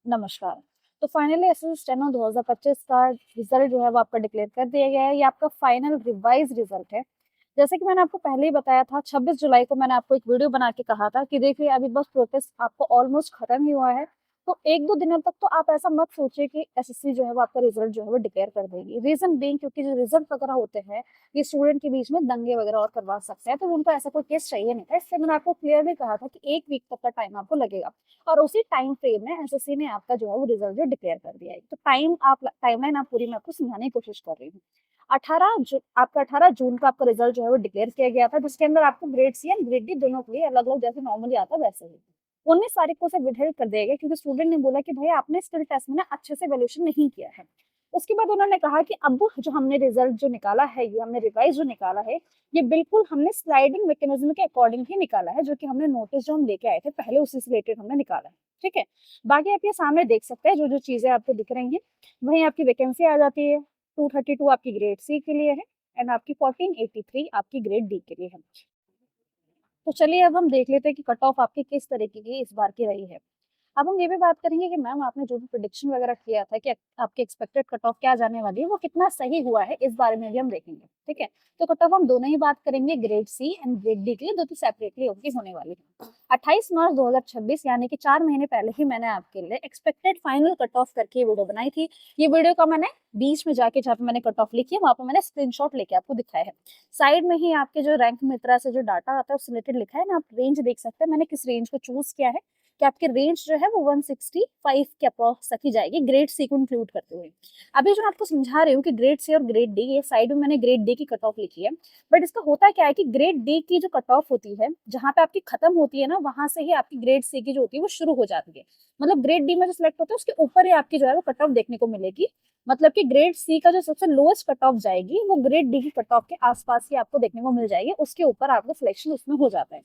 नमस्कार। तो finally SSC steno 2025 का रिजल्ट जो है वो आपका डिक्लेयर कर दिया गया है। ये आपका फाइनल रिवाइज रिजल्ट है। जैसे कि मैंने आपको पहले ही बताया था, 26 जुलाई को मैंने आपको एक वीडियो बना के कहा था कि देखिए अभी बस प्रोसेस आपको ऑलमोस्ट खत्म ही हुआ है। तो 1-2 दिनों तक तो आप ऐसा मत सोचिए कि एसएससी जो है वो आपका रिजल्ट जो है वो डिक्लेयर कर देगी। रीज़न बीइंग क्योंकि जो रिजल्ट वगैरह होते हैं, ये स्टूडेंट के बीच में दंगे वगैरह और करवा सकते हैं, तो उनको ऐसा कोई केस चाहिए नहीं था। इसलिए मैंने आपको क्लियरली कहा था कि 1 वीक तक का टाइम आपको लगेगा। और उसी टाइम फ्रेम में एसएससी ने आपका जो है वो रिजल्ट जो डिक्लेयर कर दिया है। तो टाइमलाइन आप पूरी मैं आपको समझाने की कोशिश कर रही हूँ। 18 जून का आपका रिजल्ट जो है वो डिक्लेयर किया गया था, जिसके अंदर आपको grade C and grade D दोनों के लिए अलग अलग जैसे नॉर्मली आता है वैसे ही 19 तारीख को उसे विदहेल्ड कर दिया गया, क्योंकि स्टूडेंट ने बोला कि भाई आपने स्किल टेस्ट में ना अच्छे से वैल्यूएशन नहीं किया है। उसके बाद उन्होंने कहा कि अब जो हमने रिजल्ट जो निकाला है, ये हमने रिवाइज जो निकाला है, ये बिल्कुल हमने स्लाइडिंग मैकेनिज्म के अकॉर्डिंग ही निकाला है, जो कि हमने नोटिस जो हम लेके आए थे पहले उसी से रिलेटेड हमने निकाला है। ठीक है। बाकी आप ये सामने देख सकते हैं, जो जो चीजें आपको दिख रही हैं वहीं आपकी वैकेंसी आ जाती है। 232 आपकी ग्रेड सी के लिए है एंड आपकी 1483 आपकी ग्रेड डी के लिए है। तो चलिए अब हम देख लेते हैं कि कट ऑफ आपकी किस तरीके की इस बार की रही है। अब हम ये भी बात करेंगे कि मैम आपने जो भी प्रेडिक्शन वगैरह किया था कि आपकी एक्सपेक्टेड कट ऑफ क्या जाने वाली है, वो कितना सही हुआ है, इस बारे में भी हम देखेंगे। ठीक है। तो कट ऑफ हम दोनों ही बात करेंगे, grade C and grade D के लिए, दो तो सेपरेटली उनकी होने वाली है। 28 मार्च 2026 यानी कि 4 महीने पहले ही मैंने आपके लिए एक्सपेक्टेड फाइनल कट ऑफ करके ये वीडियो बनाई थी। ये वीडियो का मैंने बीच में जाके जहाँ पे मैंने कट ऑफ लिखी है वहां पर मैंने स्क्रीनशॉट लेके आपको दिखाया है। साइड में ही आपके जो रैंक मित्रा से जो डाटा आता है उससे रिलेटेड लिखा है ना, आप रेंज देख सकते हैं मैंने किस रेंज को चूज किया है, कि आपकी रेंज जो है वो 165 के अप्रॉक्स तक ही जाएगी, ग्रेड सी को इंक्लूड करते हुए। अभी जो मैं आपको समझा रही हूँ कि ग्रेड सी और ग्रेड डी, ये साइड में मैंने ग्रेड डी की कट ऑफ लिखी है। बट इसका होता क्या है कि ग्रेड डी की जो कट ऑफ होती है, जहां पे आपकी खत्म होती है ना, वहां से ही आपकी ग्रेड सी की जो होती है वो शुरू हो जाती है। मतलब ग्रेड डी में जो सिलेक्ट होता है उसके ऊपर ही आपकी जो है वो कट ऑफ देखने को मिलेगी। मतलब कि ग्रेड सी का जो सबसे लोएस्ट कट ऑफ जाएगी वो ग्रेड डी की कट ऑफ के आसपास ही आपको देखने को मिल जाएगी, उसके ऊपर आपका सिलेक्शन उसमें हो जाता है।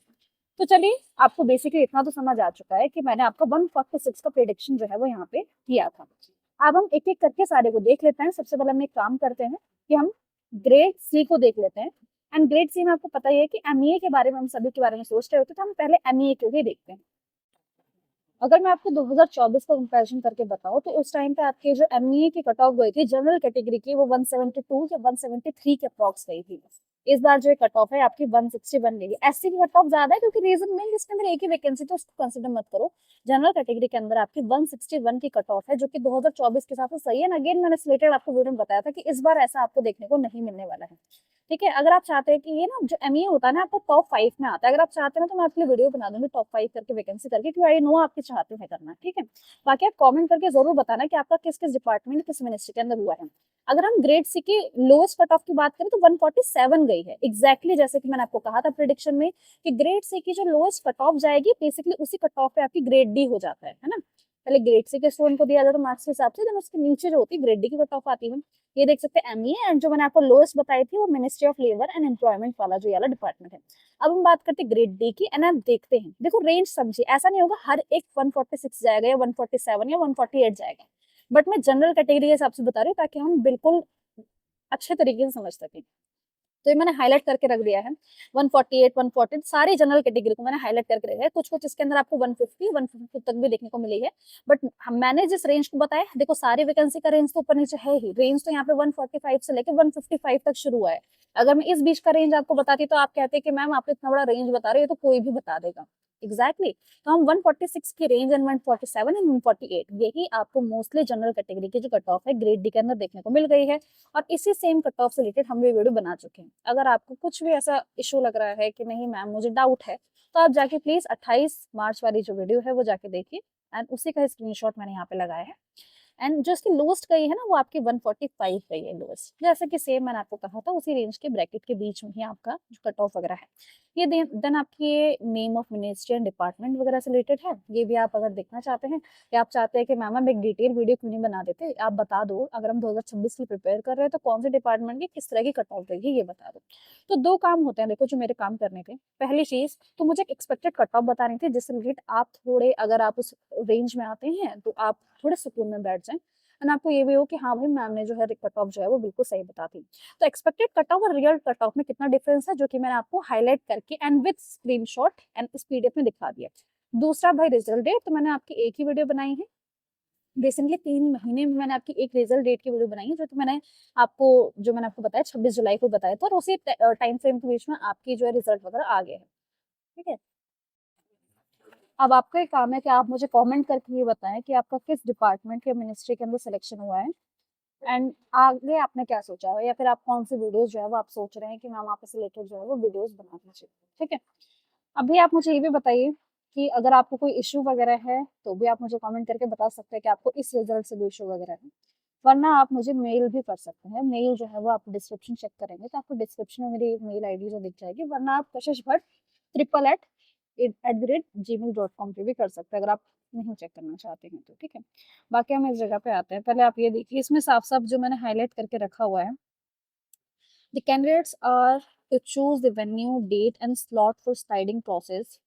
तो चलिए, आपको बेसिकली इतना तो समझ आ चुका है कि मैंने आपका 146 का प्रेडिक्शन जो है वो यहाँ पे किया था। अब हम एक एक करके सारे को देख लेते हैं। सबसे पहले हम एक काम करते हैं कि हम ग्रेड सी को देख लेते हैं। एंड ग्रेड सी में आपको पता ही है कि एमईए के बारे में हम सभी के बारे में सोच रहे होते, तो हम पहले एमईए को ही देखते हैं। अगर मैं आपको 2024 का कंपैरिजन करके बताऊं, तो उस टाइम पे आपके जो एमईए की कट ऑफ गई थी जनरल कैटेगरी की, वो 172 या 173 के अप्रॉक्स गई थी। इस बार जो कट ऑफ है आपकी 161 गई है। एससी की कट ऑफ ज्यादा है क्योंकि रीजन मेन इसके अंदर एक ही वैकेंसी, तो उसको कंसिडर मत करो। जनरल कैटेगरी के अंदर आपकी 161 की कट ऑफ है, जो कि 2024 के हिसाब से सही है। अगेन मैंने सिलेक्टेड आपको वीडियो में बताया था कि इस बार ऐसा आपको देखने को नहीं मिलने वाला है। ठीक है। अगर आप चाहते हैं कि ये ना जो एमईए होता है ना आपको टॉप 5 में आता है, अगर आप चाहते हैं ना तो मैं आपके लिए वीडियो बना दूंगी टॉप 5 करके वैकेंसी करके, क्योंकि आई नो आपके चाहते हैं करना। ठीक है। बाकी आप कमेंट करके जरूर बताना कि आपका किस किस डिपार्टमेंट किस मिनिस्ट्री के अंदर हुआ है। अगर हम ग्रेड सी की लोएस्ट कट ऑफ की बात करें तो 147 गई है, एग्जैक्टली जैसे कि मैंने आपको कहा था प्रिडिक्शन में कि ग्रेड सी की जो लोएस्ट कट ऑफ जाएगी बेसिकली उसी कट ऑफ पे आपकी ग्रेड डी हो जाता है ना। पहले ग्रेड सी के स्टूडेंट को दिया जाता है मार्क्स के हिसाब से, देन उसके नीचे जो होती है ग्रेड डी की कट ऑफ आती है। ये देख सकते हैं एमईए, एंड जो मैंने आपको लोएस्ट बताई थी वो ministry of labour and employment वाला जो वाला डिपार्टमेंट है। अब हम बात करते हैं ग्रेड डी की, एंड आप देखते हैं, देखो रेंज समझिए, ऐसा नहीं होगा हर एक 146 जाएगा या 147 या 148 जाएगा। बट मैं जनरल कैटेगरी के हिसाब से बता रही हूँ ताकि हम बिल्कुल अच्छे तरीके से समझ सकें। तो ये मैंने हाईलाइट करके रख दिया है। 148, 140 सारी जनरल कैटेगरी को मैंने हाईलाइट करके रखा है। कुछ कुछ इसके अंदर आपको 150, 150 तक भी देखने को मिली है। बट मैंने जिस रेंज को बताया, देखो सारी वैकेंसी का रेंज तो ऊपर नीचे है ही। रेंज तो यहाँ पे 145 से लेकर 155 तक शुरू हुआ है। अगर मैं इस बीच का रेंज आपको बताती तो आप कहते कि मैम आप इतना बड़ा रेंज बता रहे हो, तो कोई भी बता देगा। एग्जैक्टली तो हम 146 की रेंज एंड 147 एंड 148 यही आपको मोस्टली जनरल कैटेगरी की जो कट ऑफ है ग्रेड डी के अंदर देखने को मिल गई है। और इसी सेम कट ऑफ से रिलेटेड हम ये वीडियो बना चुके हैं। अगर आपको कुछ भी ऐसा इशू लग रहा है कि नहीं मैम मुझे डाउट है, तो आप जाके प्लीज 28 मार्च वाली जो वीडियो है वो जाके देखिए, एंड उसी का स्क्रीनशॉट मैंने यहाँ पे लगाया है। एंड जो इसकी लोएस्ट गई है ना वो आपकी 145 गई है लोएस्ट, जैसे कि सेम मैंने आपको कहा था उसी रेंज के ब्रैकेट के बीच में ही आपका जो कट ऑफ वगैरह है। ये देन आपकी ये name of ministry and department वगैरह से रिलेटेड है। ये भी आप अगर देखना चाहते हैं या आप चाहते हैं कि मैम हम एक डिटेल वीडियो क्यों नहीं बना देते, आप बता दो अगर हम 2026 की प्रिपेयर कर रहे हैं तो कौन से डिपार्टमेंट की किस तरह की कट ऑफ रहेगी ये बता दो। तो दो काम होते हैं देखो जो मेरे काम करने के। पहली चीज तो मुझे एक एक्सपेक्टेड कट ऑफ बतानी थी जिससे रिलेटेड आप थोड़े, अगर आप उस रेंज में आते हैं तो आप थोड़े सुकून में बैठ जाएं, एंड आपको ये भी हो कि हाँ भाई मैम ने जो है कट ऑफ जो है वो बिल्कुल सही बताती। तो एक्सपेक्टेड कट ऑफ और रियल कट ऑफ में कितना डिफरेंस है, जो कि मैंने आपको हाईलाइट करके एंड विद स्क्रीनशॉट एंड इस पीडीएफ में दिखा दिया। दूसरा भाई रिजल्ट डेट, तो मैंने आपकी एक ही वीडियो बनाई है रिसेंटली 3 महीने में मैंने आपकी एक रिजल्ट डेट की वीडियो बनाई है, जो मैंने आपको बताया 26 जुलाई को बताया था, और उसी टाइम फ्रेम के बीच में आपकी जो है रिजल्ट वगैरह आ गए हैं। ठीक है? अब आपका एक काम है कि आप मुझे कमेंट करके ये बताएं कि आपका किस डिपार्टमेंट या मिनिस्ट्री के अंदर सिलेक्शन हुआ है, एंड आगे आपने क्या सोचा है, या फिर आप कौन सी वीडियोस जो है वो आप सोच रहे हैं कि मैम आप से रिलेटेड जो है वो वीडियोस बनाना चाहिए। ठीक है? अभी आप मुझे ये भी बताइए कि अगर आपको कोई इश्यू वगैरह है तो भी आप मुझे कमेंट करके बता सकते हैं कि आपको इस रिजल्ट से भी इश्यू वगैरह है, वरना आप मुझे मेल भी कर सकते हैं। मेल जो है वो आप डिस्क्रिप्शन चेक करेंगे तो आपको डिस्क्रिप्शन में मेरी मेल आईडी जो दिख जाएगी, वरना आप कशिश भट्ट ट्रिपल @@gmail.com पे भी कर सकते हैं, अगर आप नहीं चेक करना चाहते हैं तो। ठीक है? बाकी हम इस जगह पे आते हैं। पहले आप ये देखिए, इसमें साफ-साफ जो मैंने हाइलाइट करके रखा हुआ है, the candidates are to choose the venue, date and slot for sliding process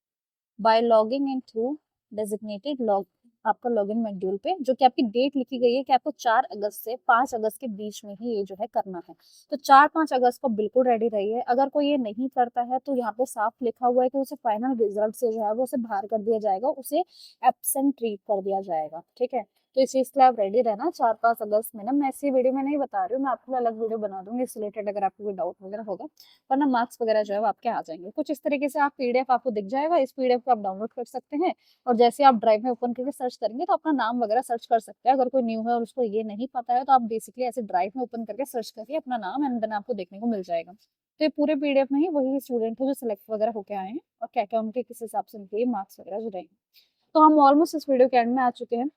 by logging in through designated log आपका लॉगिन मॉड्यूल पे, जो कि आपकी डेट लिखी गई है कि आपको 4 अगस्त से 5 अगस्त के बीच में ही ये जो है करना है। तो 4-5 अगस्त को बिल्कुल रेडी रहिए। अगर कोई ये नहीं करता है तो यहाँ पे साफ लिखा हुआ है कि उसे फाइनल रिजल्ट से जो है वो उसे बाहर कर दिया जाएगा, उसे एब्सेंट ट्रीट कर दिया जाएगा। ठीक है? तो इस चीज़ के लिए आप रेडी रहना 4-5 अगस्त में ना। मैं ऐसी वीडियो में नहीं बता रही हूँ, मैं आपके लिए अलग वीडियो बना दूंगी इस रिलेटेड, अगर आपको कोई डाउट वगैरह होगा, वरना मार्क्स वगैरह जो है वो आपके आ जाएंगे। कुछ इस तरीके से आप पीडीएफ आपको दिख जाएगा, इस पीडीएफ को आप डाउनलोड कर सकते हैं, और जैसे आप ड्राइव में ओपन करके सर्च करेंगे तो अपना नाम वगैरह सर्च कर सकते हैं। अगर कोई न्यू है और उसको ये नहीं पता है तो आप बेसिकली ऐसे ड्राइव में ओपन करके सर्च करिए अपना नाम, एंड देन आपको देखने को मिल जाएगा। तो ये पूरे पीडीएफ में ही वही स्टूडेंट है जो सिलेक्ट वगैरह होके आए हैं, और क्या क्या उनके किस हिसाब से उनके मार्क्स वगैरह जो रहेंगे। तो हम ऑलमोस्ट इस वीडियो के एंड में आ चुके हैं।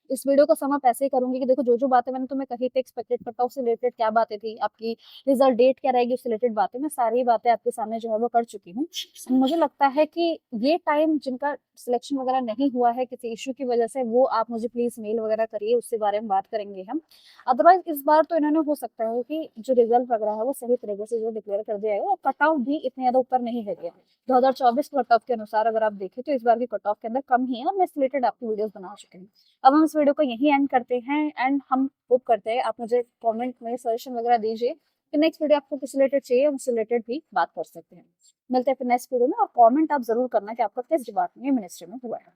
इस वीडियो को सम अप ऐसे ही करूँगी कि देखो जो बातें मैंने तुम्हें कही थी एक्सपेक्टेड कट ऑफ से रिलेटेड क्या बातें थी, आपकी रिजल्ट डेट क्या रहेगी उससे रिलेटेड बातें, मैं सारी बातें आपके सामने जो है वो कर चुकी हूँ। मुझे लगता है कि ये टाइम जिनका सिलेक्शन वगैरह नहीं हुआ है किसी इश्यू की वजह से, वो आप मुझे प्लीज मेल वगैरह करिए, उसके बारे में बात करेंगे हम। अदरवाइज इस बार तो इन्होंने हो सकता है कि जो रिजल्ट वगैरह है वो सही तरीके से जो डिक्लेयर कर दिया है, और कट ऑफ भी इतने ज्यादा ऊपर नहीं है गया। 2024 कट ऑफ के अनुसार अगर आप देखें तो इस बार की कट ऑफ के अंदर कम ही है, और मैं इस रिलेटेड आपकी वीडियोस बना चुके हैं। अब हम इस वीडियो को यहीं एंड करते हैं, एंड हम होप करते हैं आप मुझे कमेंट में सजेशन वगैरह दीजिए कि नेक्स्ट वीडियो आपको किस रिलेटेड चाहिए, हम उससे रिलेटेड भी बात कर सकते हैं। मिलते हैं फिर नेक्स्ट वीडियो में, और कमेंट आप जरूर करना कि आपका किस डिपार्टमेंट या मिनिस्ट्री में हुआ है।